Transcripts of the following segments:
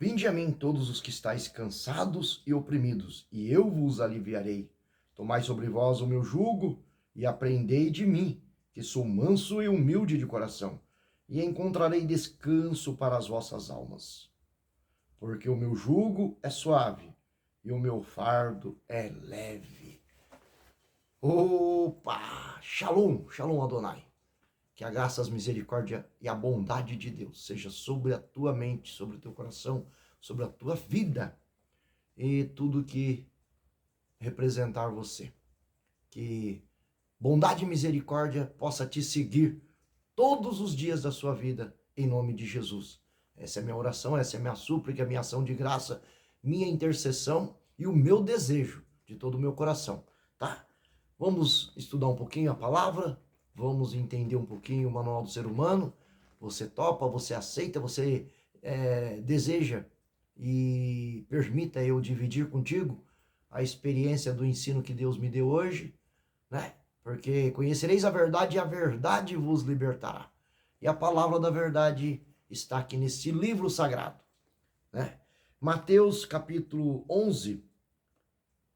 Vinde a mim todos os que estáis cansados e oprimidos, e eu vos aliviarei. Tomai sobre vós o meu jugo e aprendei de mim, que sou manso e humilde de coração, e encontrarei descanso para as vossas almas. Porque o meu jugo é suave e o meu fardo é leve. Opa! Shalom, shalom Adonai. Que a graça, a misericórdia e a bondade de Deus seja sobre a tua mente, sobre o teu coração, sobre a tua vida e tudo que representar você. Que bondade e misericórdia possa te seguir todos os dias da sua vida, em nome de Jesus. Essa é a minha oração, essa é a minha súplica, a minha ação de graça, minha intercessão e o meu desejo de todo o meu coração, tá? Vamos estudar um pouquinho a palavra, vamos entender um pouquinho o manual do ser humano. Você topa, você aceita, você deseja e permita eu dividir contigo a experiência do ensino que Deus me deu hoje, né? Porque conhecereis a verdade e a verdade vos libertará. E a palavra da verdade está aqui nesse livro sagrado, né? Mateus capítulo 11,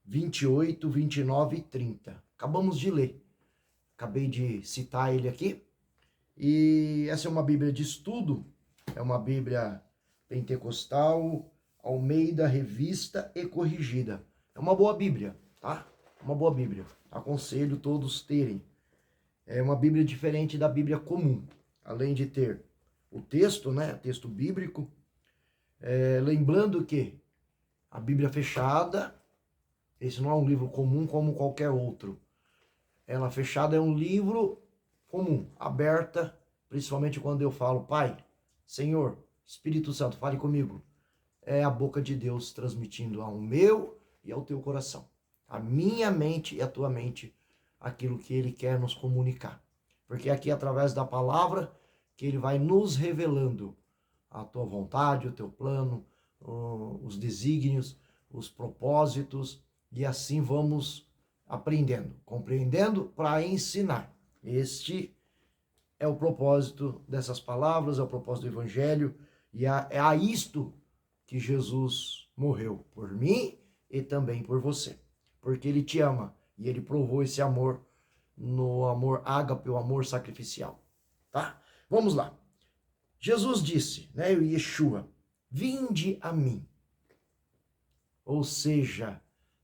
28, 29 e 30. Acabamos de ler. Acabei de citar ele aqui. E essa é uma Bíblia de estudo. É uma Bíblia pentecostal, Almeida, revista e corrigida. É uma boa Bíblia, tá? Uma boa Bíblia. Aconselho todos terem. É uma Bíblia diferente da Bíblia comum. Além de ter o texto, né? Texto bíblico. Lembrando que a Bíblia fechada, esse não é um livro comum como qualquer outro. Ela fechada é um livro comum, aberta, principalmente quando eu falo, Pai, Senhor, Espírito Santo, fale comigo. É a boca de Deus transmitindo ao meu e ao teu coração. A minha mente e a tua mente, aquilo que Ele quer nos comunicar. Porque aqui, através da palavra, que Ele vai nos revelando a tua vontade, o teu plano, os desígnios, os propósitos, e assim vamos aprendendo, compreendendo para ensinar. Este é o propósito dessas palavras, é o propósito do Evangelho, e é a isto que Jesus morreu por mim e também por você. Porque Ele te ama e Ele provou esse amor no amor ágape, o amor sacrificial. Tá? Vamos lá. Jesus disse, né, o Yeshua, vinde a mim. Ou seja,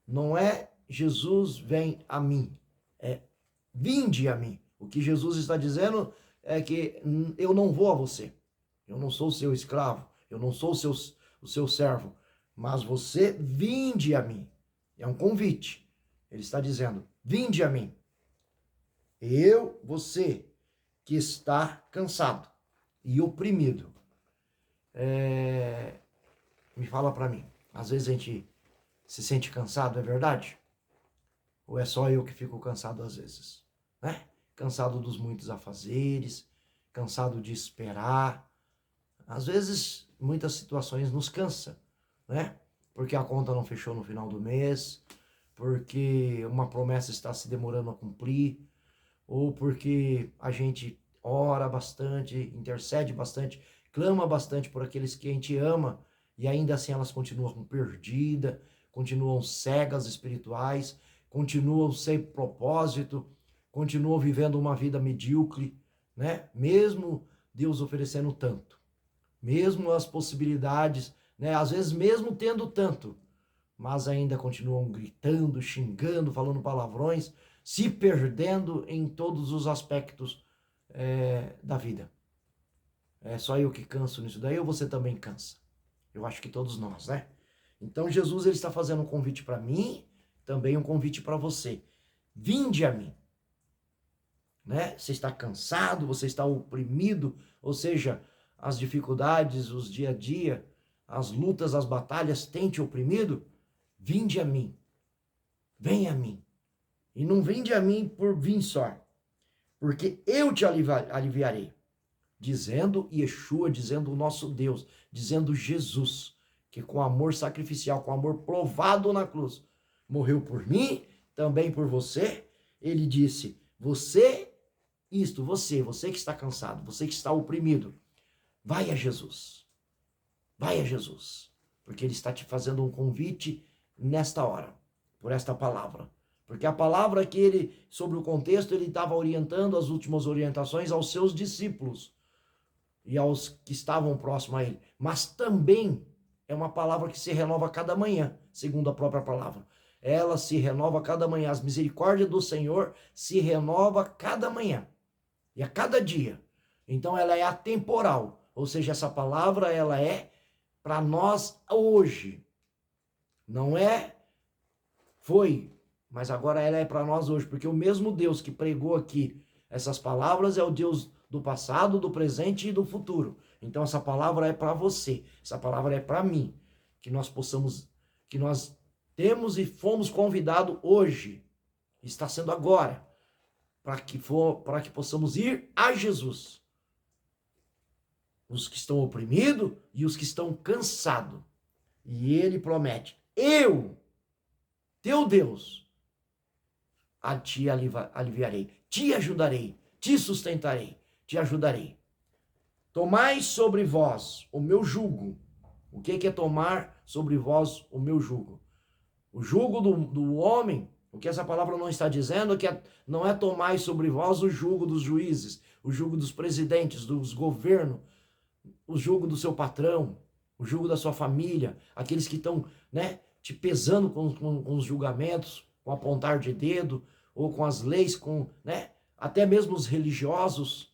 não é Jesus vem a mim, é vinde a mim. O que Jesus está dizendo é que eu não vou a você. Eu não sou o seu escravo, eu não sou o seu servo, mas você vinde a mim. É um convite. Ele está dizendo, vinde a mim. Você que está cansado e oprimido. Me fala para mim, às vezes a gente se sente cansado, é verdade? Ou é só eu que fico cansado às vezes, né? Cansado dos muitos afazeres, cansado de esperar. Às vezes, muitas situações nos cansa, né? Porque a conta não fechou no final do mês, porque uma promessa está se demorando a cumprir, ou porque a gente ora bastante, intercede bastante, clama bastante por aqueles que a gente ama, e ainda assim elas continuam perdidas, continuam cegas espirituais, continuam sem propósito, continuam vivendo uma vida medíocre, né? Mesmo Deus oferecendo tanto, mesmo as possibilidades, né? Às vezes mesmo tendo tanto, mas ainda continuam gritando, xingando, falando palavrões, se perdendo em todos os aspectos da vida. É só eu que canso nisso daí ou você também cansa? Eu acho que todos nós, né? Então Jesus ele está fazendo um convite para mim, também um convite para você. Vinde a mim. Né? Você está cansado, você está oprimido, ou seja, as dificuldades, os dia a dia, as lutas, as batalhas têm te oprimido? Vinde a mim. Vem a mim. E não vinde a mim por vir só, porque eu te aliviarei. Dizendo Yeshua, dizendo o nosso Deus, dizendo Jesus, que com amor sacrificial, com amor provado na cruz, morreu por mim, também por você. Ele disse, você que está cansado, você que está oprimido, vai a Jesus. Vai a Jesus. porque ele está te fazendo um convite nesta hora, por esta palavra. Porque a palavra que ele, sobre o contexto, ele estava orientando as últimas orientações aos seus discípulos e aos que estavam próximos a ele. Mas também é uma palavra que se renova cada manhã, segundo a própria palavra. Ela se renova cada manhã. As misericórdias do Senhor se renova cada manhã e a cada dia. Então ela é atemporal, ou seja, essa palavra ela é para nós hoje. Não é foi, mas agora ela é para nós hoje, porque o mesmo Deus que pregou aqui essas palavras é o Deus do passado, do presente e do futuro. Então essa palavra é para você, essa palavra é para mim, que nós possamos, que nós temos e fomos convidados hoje, está sendo agora, para que possamos ir a Jesus. Os que estão oprimidos e os que estão cansados. E ele promete, eu, teu Deus, a ti aliviarei, te ajudarei, te sustentarei, te ajudarei. Tomai sobre vós o meu jugo. O que é tomar sobre vós o meu jugo? O jugo do homem, o que essa palavra não está dizendo, não é tomar sobre vós o jugo dos juízes, o jugo dos presidentes, dos governos, o jugo do seu patrão, o jugo da sua família, aqueles que estão, né, te pesando com os julgamentos, com apontar de dedo, ou com as leis, né, até mesmo os religiosos,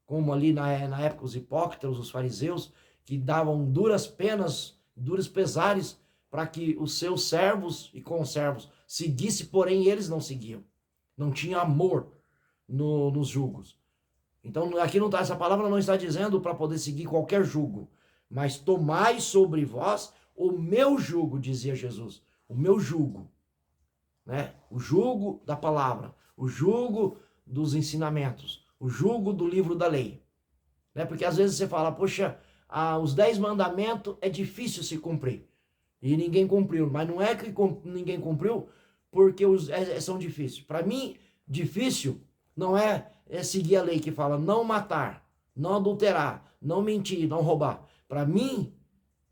como ali na época os hipócritas, os fariseus, que davam duras penas, duros pesares, para que os seus servos e conservos seguissem, porém eles não seguiam. Não tinha amor nos julgos. Então aqui não tá, essa palavra não está dizendo para poder seguir qualquer jugo, mas tomai sobre vós o meu jugo, dizia Jesus, o meu jugo, né? O jugo da palavra, o jugo dos ensinamentos, o jugo do livro da lei, né? Porque às vezes você fala, poxa, os 10 mandamentos é difícil se cumprir. E ninguém cumpriu. Mas não é que ninguém cumpriu porque são difíceis. Para mim, difícil não é seguir a lei que fala não matar, não adulterar, não mentir, não roubar. Para mim,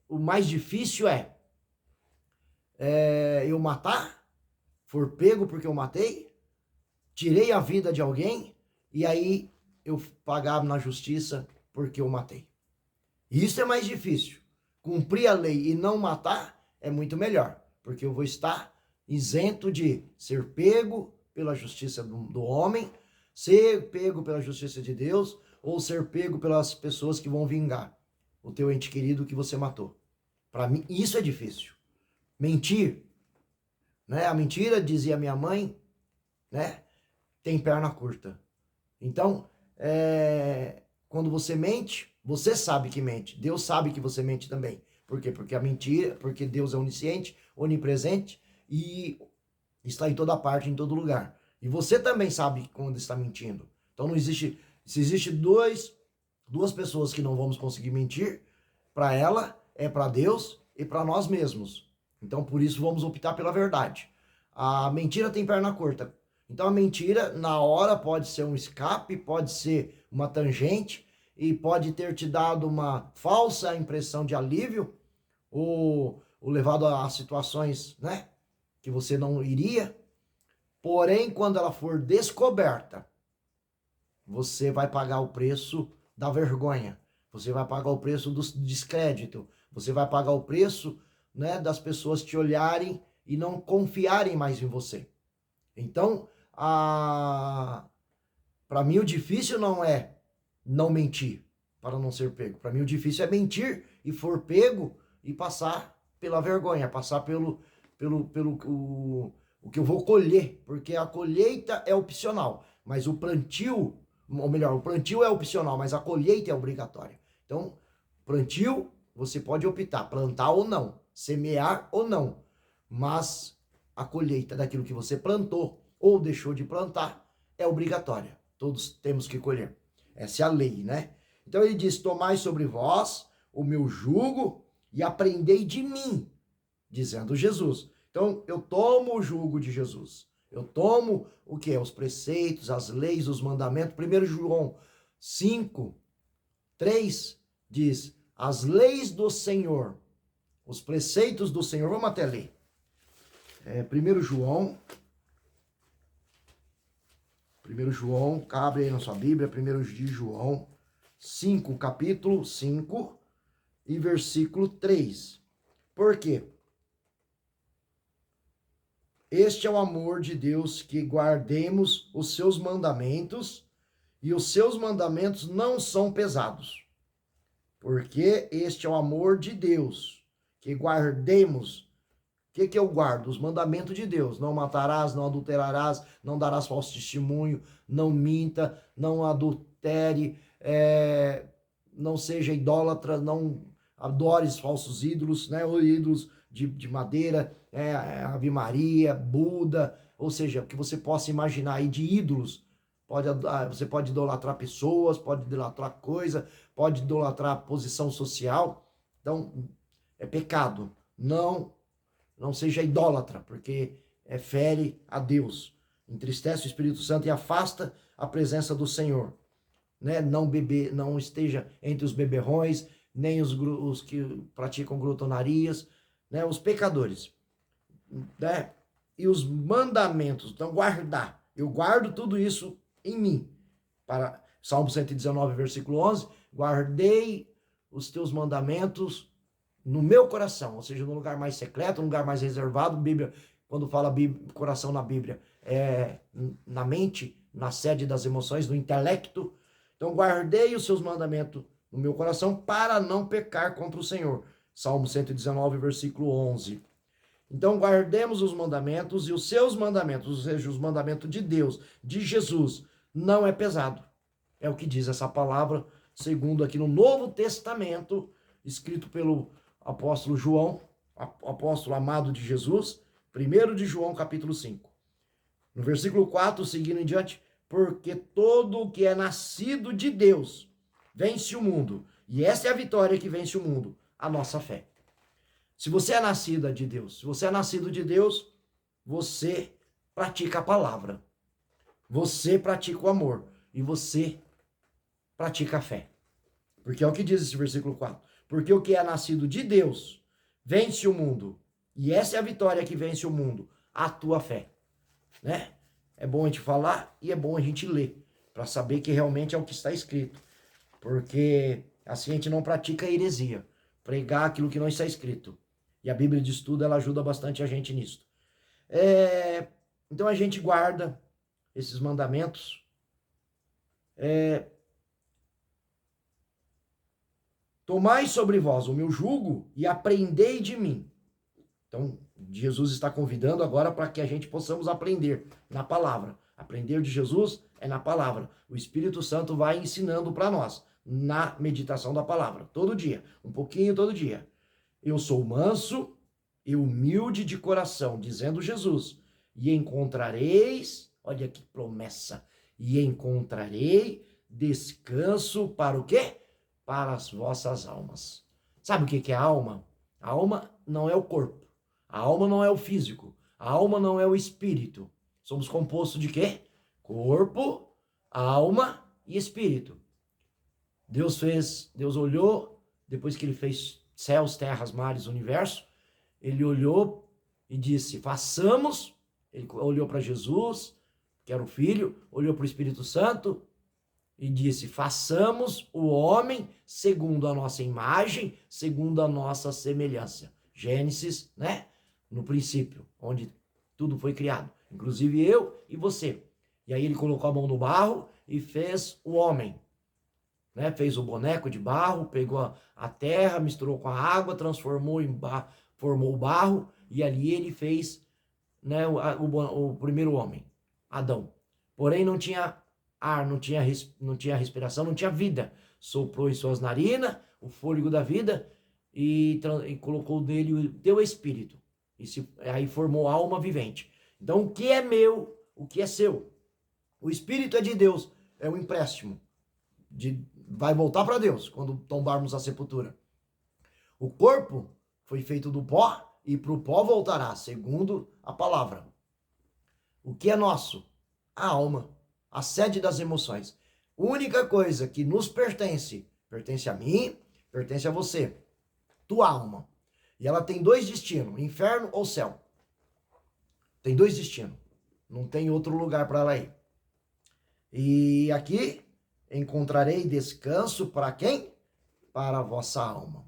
o mais difícil é eu matar, for pego porque eu matei, tirei a vida de alguém e aí eu pagar na justiça porque eu matei. Isso é mais difícil. Cumprir a lei e não matar é muito melhor, porque eu vou estar isento de ser pego pela justiça do homem, ser pego pela justiça de Deus, ou ser pego pelas pessoas que vão vingar o teu ente querido que você matou. Para mim, isso é difícil. Mentir, né? A mentira, dizia minha mãe, né? Tem perna curta. Então, quando você mente, você sabe que mente. Deus sabe que você mente também. Por quê? Porque a mentira, porque Deus é onisciente, onipresente e está em toda parte, em todo lugar. E você também sabe quando está mentindo. Então não existe, se existe duas pessoas que não vamos conseguir mentir, para ela, é para Deus e para nós mesmos. Então por isso vamos optar pela verdade. A mentira tem perna curta. Então a mentira, na hora, pode ser um escape, pode ser uma tangente, e pode ter te dado uma falsa impressão de alívio, ou levado a situações, né, que você não iria. Porém, quando ela for descoberta, você vai pagar o preço da vergonha, você vai pagar o preço do descrédito, você vai pagar o preço, né, das pessoas te olharem e não confiarem mais em você. Então, para mim o difícil não é não mentir para não ser pego. Para mim o difícil é mentir e for pego e passar pela vergonha, passar pelo o que eu vou colher, porque a colheita é opcional, mas o plantio, ou melhor, o plantio é opcional, mas a colheita é obrigatória. Então, plantio, você pode optar, plantar ou não, semear ou não, mas a colheita daquilo que você plantou ou deixou de plantar é obrigatória. Todos temos que colher. Essa é a lei, né? Então ele diz, tomai sobre vós o meu jugo e aprendei de mim, dizendo Jesus. Então eu tomo o jugo de Jesus. Eu tomo o que? Os preceitos, as leis, os mandamentos. 1 João 5, 3 diz, as leis do Senhor, os preceitos do Senhor. Vamos até ler. 1 João, abre aí na sua Bíblia, 1 de João 5, capítulo 5 e versículo 3. Por quê? Este é o amor de Deus, que guardemos os seus mandamentos, e os seus mandamentos não são pesados. Porque este é o amor de Deus, que guardemos. O que eu guardo? Os mandamentos de Deus. Não matarás, não adulterarás, não darás falso testemunho, não minta, não adultere, não seja idólatra, não adores falsos ídolos, né? Ou ídolos de madeira, Ave Maria, Buda, ou seja, o que você possa imaginar aí de ídolos. Você pode idolatrar pessoas, pode idolatrar coisa, pode idolatrar posição social. Então, é pecado. Não seja idólatra, porque fere a Deus, entristece o Espírito Santo e afasta a presença do Senhor. Né? Não esteja entre os beberrões, nem os que praticam glutonarias, né? Os pecadores. Né? E os mandamentos, então guardar. Eu guardo tudo isso em mim. Para Salmo 119, versículo 11, guardei os teus mandamentos no meu coração, ou seja, no lugar mais secreto, no lugar mais reservado. Bíblia, quando fala coração na Bíblia, é na mente, na sede das emoções, no intelecto. Então, guardei os seus mandamentos no meu coração para não pecar contra o Senhor. Salmo 119, versículo 11. Então, guardemos os mandamentos, e os seus mandamentos, ou seja, os mandamentos de Deus, de Jesus, não é pesado. É o que diz essa palavra, segundo aqui no Novo Testamento, escrito pelo apóstolo João, apóstolo amado de Jesus, 1 de João, capítulo 5. No versículo 4, seguindo em diante, porque todo o que é nascido de Deus vence o mundo. E essa é a vitória que vence o mundo, a nossa fé. Se você é nascida de Deus, se você é nascido de Deus, você pratica a palavra. Você pratica o amor. E você pratica a fé. Porque é o que diz esse versículo 4. Porque o que é nascido de Deus vence o mundo. E essa é a vitória que vence o mundo, a tua fé. Né? É bom a gente falar e é bom a gente ler, para saber que realmente é o que está escrito. Porque assim a gente não pratica a heresia, pregar aquilo que não está escrito. E a Bíblia de Estudo, ela ajuda bastante a gente nisso. Então a gente guarda esses mandamentos. Tomai sobre vós o meu jugo e aprendei de mim. Então, Jesus está convidando agora para que a gente possamos aprender na palavra. Aprender de Jesus é na palavra. O Espírito Santo vai ensinando para nós, na meditação da palavra, todo dia, um pouquinho todo dia. Eu sou manso e humilde de coração, dizendo Jesus, e encontrareis, olha que promessa, e encontrarei descanso para o quê? Para as vossas almas. Sabe o que é a alma? A alma não é o corpo. A alma não é o físico. A alma não é o espírito. Somos compostos de quê? Corpo, alma e espírito. Deus olhou, depois que ele fez céus, terras, mares, universo, ele olhou e disse, façamos. Ele olhou para Jesus, que era o Filho, olhou para o Espírito Santo e disse, façamos o homem segundo a nossa imagem, segundo a nossa semelhança. Gênesis, né? No princípio, onde tudo foi criado, inclusive eu e você. E aí ele colocou a mão no barro e fez o homem. Né? Fez o boneco de barro, pegou a terra, misturou com a água, transformou em barro, formou o barro, e ali ele fez, né, o primeiro homem, Adão. Porém não tinha ar, não tinha respiração, não tinha vida. Soprou em suas narinas o fôlego da vida e colocou nele o teu espírito. Aí formou alma vivente. Então o que é meu, o que é seu? O espírito é de Deus, é um empréstimo. Vai voltar para Deus quando tombarmos a sepultura. O corpo foi feito do pó e para o pó voltará, segundo a palavra. O que é nosso? A alma, a sede das emoções. Única coisa que nos pertence a mim, pertence a você, tua alma. E ela tem dois destinos, inferno ou céu. Tem dois destinos. Não tem outro lugar para ela ir. E aqui encontrarei descanso para quem? Para a vossa alma.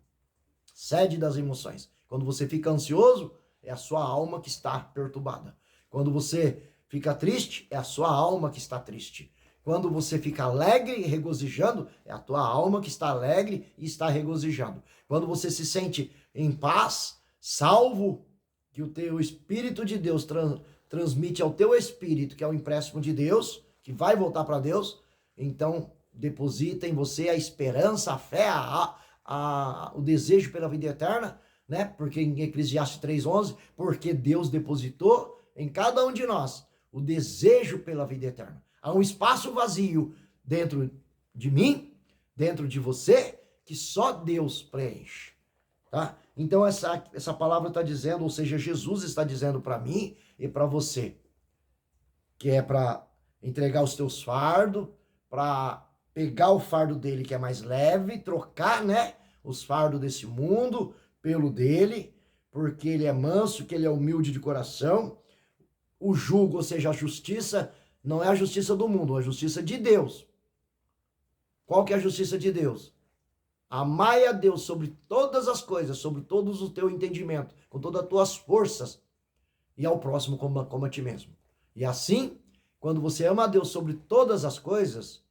Sede das emoções. Quando você fica ansioso, é a sua alma que está perturbada. Quando você fica triste, é a sua alma que está triste. Quando você fica alegre e regozijando, é a tua alma que está alegre e está regozijando. Quando você se sente em paz, salvo, que o teu Espírito de Deus transmite ao teu espírito, que é o empréstimo de Deus, que vai voltar para Deus, então deposita em você a esperança, a fé, o desejo pela vida eterna, né? Porque em Eclesiastes 3:11, porque Deus depositou em cada um de nós o desejo pela vida eterna. Há um espaço vazio dentro de mim, dentro de você, que só Deus preenche, tá? Então essa palavra está dizendo, ou seja, Jesus está dizendo para mim e para você, que é para entregar os teus fardos, para pegar o fardo dele que é mais leve, trocar, né, os fardos desse mundo pelo dele, porque ele é manso, que ele é humilde de coração. O jugo, ou seja, a justiça, não é a justiça do mundo, é a justiça de Deus. Qual que é a justiça de Deus? Amai a Deus sobre todas as coisas, sobre todos o teu entendimento, com todas as tuas forças, e ao próximo como a ti mesmo. E assim, quando você ama a Deus sobre todas as coisas,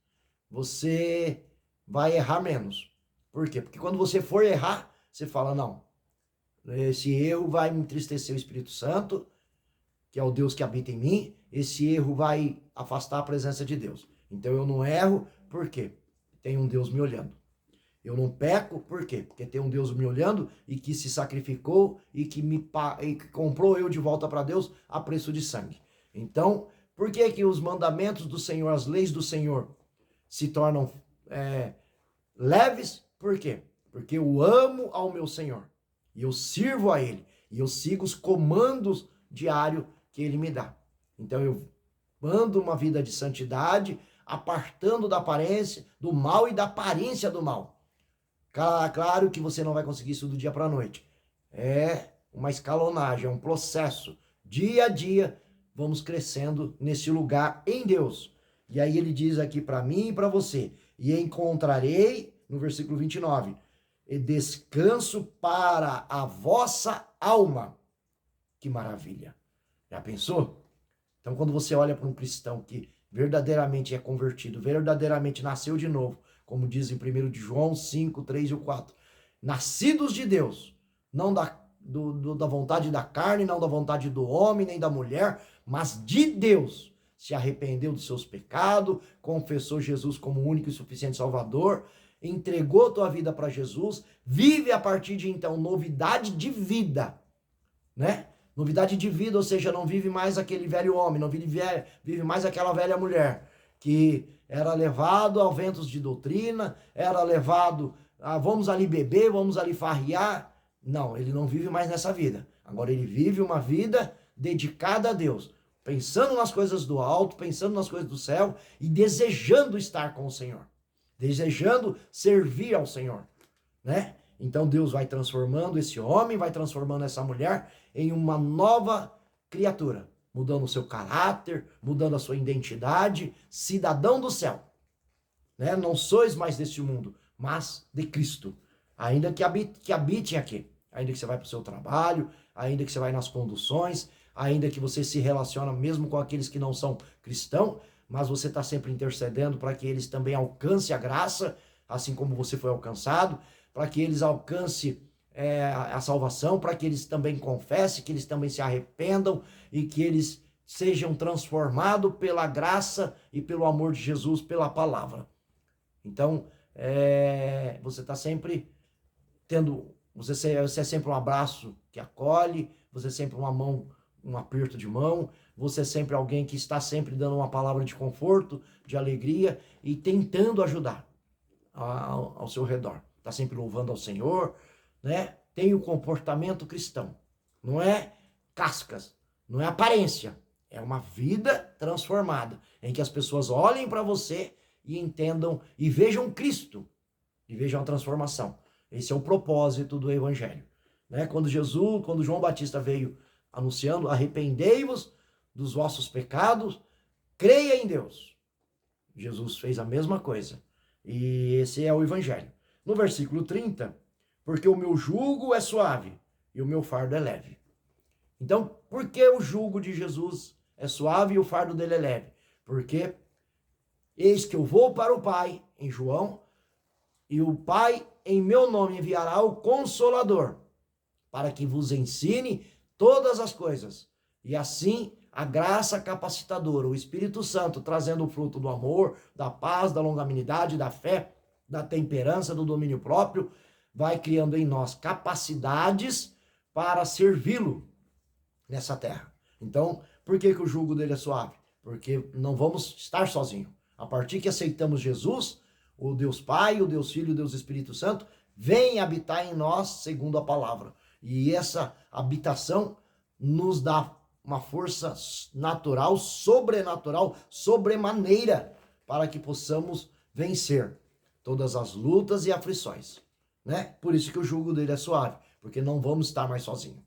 você vai errar menos. Por quê? Porque quando você for errar, você fala, não, esse erro vai me entristecer o Espírito Santo, que é o Deus que habita em mim, esse erro vai afastar a presença de Deus. Então eu não erro, por quê? Tem um Deus me olhando. Eu não peco, por quê? Porque tem um Deus me olhando e que se sacrificou e que comprou eu de volta para Deus a preço de sangue. Então, por que que os mandamentos do Senhor, as leis do Senhor se tornam leves? Por quê? Porque eu amo ao meu Senhor e eu sirvo a Ele e eu sigo os comandos diários que Ele me dá. Então eu ando uma vida de santidade, apartando da aparência do mal e da aparência do mal. Claro que você não vai conseguir isso do dia para a noite. É uma escalonagem, é um processo. Dia a dia, vamos crescendo nesse lugar em Deus. E aí ele diz aqui para mim e para você, e encontrarei, no versículo 29, descanso para a vossa alma. Que maravilha. Já pensou? Então, quando você olha para um cristão que verdadeiramente é convertido, verdadeiramente nasceu de novo, como diz em 1 de João 5, 3 e 4, nascidos de Deus, não da vontade da carne, não da vontade do homem, nem da mulher, mas de Deus, se arrependeu dos seus pecados, confessou Jesus como o único e suficiente Salvador, entregou tua vida para Jesus, vive a partir de então novidade de vida, né? Novidade de vida, ou seja, não vive mais aquele velho homem, não vive mais aquela velha mulher que era levado a ventos de doutrina, era levado a vamos ali beber, vamos ali farrear. Não, ele não vive mais nessa vida. Agora ele vive uma vida dedicada a Deus, pensando nas coisas do alto, pensando nas coisas do céu e desejando estar com o Senhor, desejando servir ao Senhor, né? Então Deus vai transformando esse homem, vai transformando essa mulher em uma nova criatura, mudando o seu caráter, mudando a sua identidade, cidadão do céu, né? Não sois mais deste mundo, mas de Cristo, ainda que habitem aqui, ainda que você vai para o seu trabalho, ainda que você vai nas conduções, ainda que você se relaciona mesmo com aqueles que não são cristãos, mas você está sempre intercedendo para que eles também alcancem a graça, assim como você foi alcançado, para que eles alcancem a salvação, para que eles também confessem, que eles também se arrependam e que eles sejam transformados pela graça e pelo amor de Jesus, pela palavra. Então, você está sempre tendo, você é sempre um abraço que acolhe, você é sempre uma mão, um aperto de mão, você é sempre alguém que está sempre dando uma palavra de conforto, de alegria e tentando ajudar ao seu redor. Está sempre louvando ao Senhor, né? Tem o comportamento cristão. Não é cascas, não é aparência. É uma vida transformada, em que as pessoas olhem para você e entendam e vejam Cristo, e vejam a transformação. Esse é o propósito do Evangelho. né? Quando João Batista veio anunciando, arrependei-vos dos vossos pecados, creia em Deus. Jesus fez a mesma coisa. E esse é o evangelho. No versículo 30, porque o meu jugo é suave e o meu fardo é leve. Então, por que o jugo de Jesus é suave e o fardo dele é leve? Porque eis que eu vou para o Pai, em João, e o Pai em meu nome enviará o Consolador, para que vos ensine todas as coisas. E assim, a graça capacitadora, o Espírito Santo, trazendo o fruto do amor, da paz, da longanimidade, da fé, da temperança, do domínio próprio, vai criando em nós capacidades para servi-lo nessa terra. Então, por que o jugo dele é suave? Porque não vamos estar sozinhos. A partir que aceitamos Jesus, o Deus Pai, o Deus Filho, o Deus Espírito Santo, vem habitar em nós segundo a palavra. E essa habitação nos dá uma força natural, sobrenatural, sobremaneira, para que possamos vencer todas as lutas e aflições, né? Por isso que o jugo dele é suave, porque não vamos estar mais sozinhos.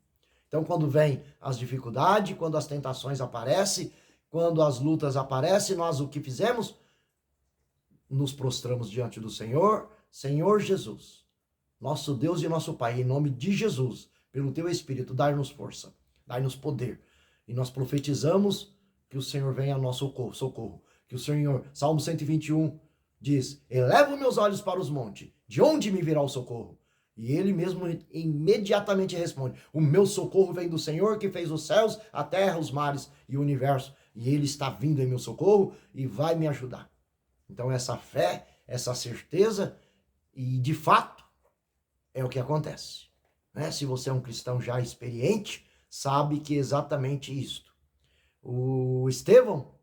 Então, quando vem as dificuldades, quando as tentações aparecem, quando as lutas aparecem, nós o que fizemos? Nos prostramos diante do Senhor, Senhor Jesus, nosso Deus e nosso Pai, em nome de Jesus, pelo teu Espírito, dai-nos força, dai-nos poder. E nós profetizamos que o Senhor venha ao nosso socorro. Que o Senhor, Salmo 121, diz, elevo meus olhos para os montes, de onde me virá o socorro? E ele mesmo imediatamente responde, o meu socorro vem do Senhor que fez os céus, a terra, os mares e o universo. E ele está vindo em meu socorro e vai me ajudar. Então essa fé, essa certeza, e de fato, é o que acontece. Né? Se você é um cristão já experiente, sabe que é exatamente isto. O Estevão,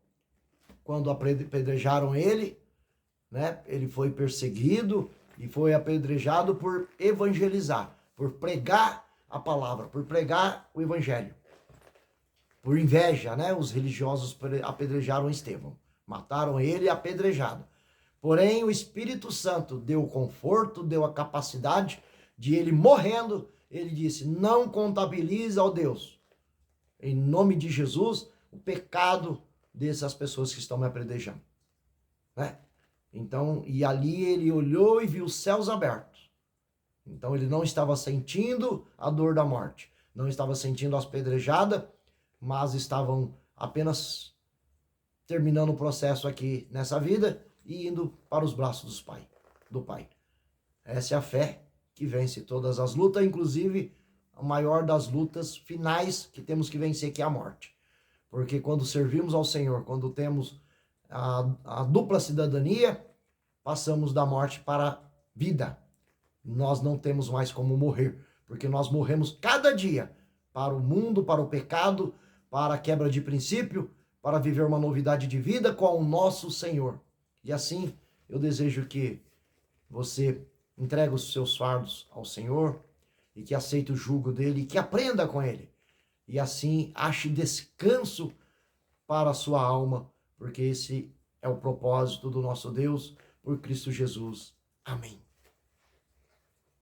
quando apedrejaram ele, né, ele foi perseguido e foi apedrejado por evangelizar, por pregar a palavra, por pregar o evangelho. Por inveja, né, os religiosos apedrejaram Estevão, mataram ele apedrejado. Porém, o Espírito Santo deu o conforto, deu a capacidade de ele morrendo, ele disse, não contabiliza, ó Deus, em nome de Jesus, o pecado dessas pessoas que estão me apedrejando. Né? Então, e ali ele olhou e viu os céus abertos. Então ele não estava sentindo a dor da morte, não estava sentindo as pedrejadas, mas estavam apenas terminando o processo aqui nessa vida e indo para os braços do Pai. Essa é a fé que vence todas as lutas, inclusive a maior das lutas finais que temos que vencer, que é a morte. Porque quando servimos ao Senhor, quando temos a dupla cidadania, passamos da morte para a vida. Nós não temos mais como morrer, porque nós morremos cada dia para o mundo, para o pecado, para a quebra de princípio, para viver uma novidade de vida com o nosso Senhor. E assim, eu desejo que você entregue os seus fardos ao Senhor e que aceite o jugo dele e que aprenda com ele. E assim, ache descanso para a sua alma, porque esse é o propósito do nosso Deus, por Cristo Jesus. Amém.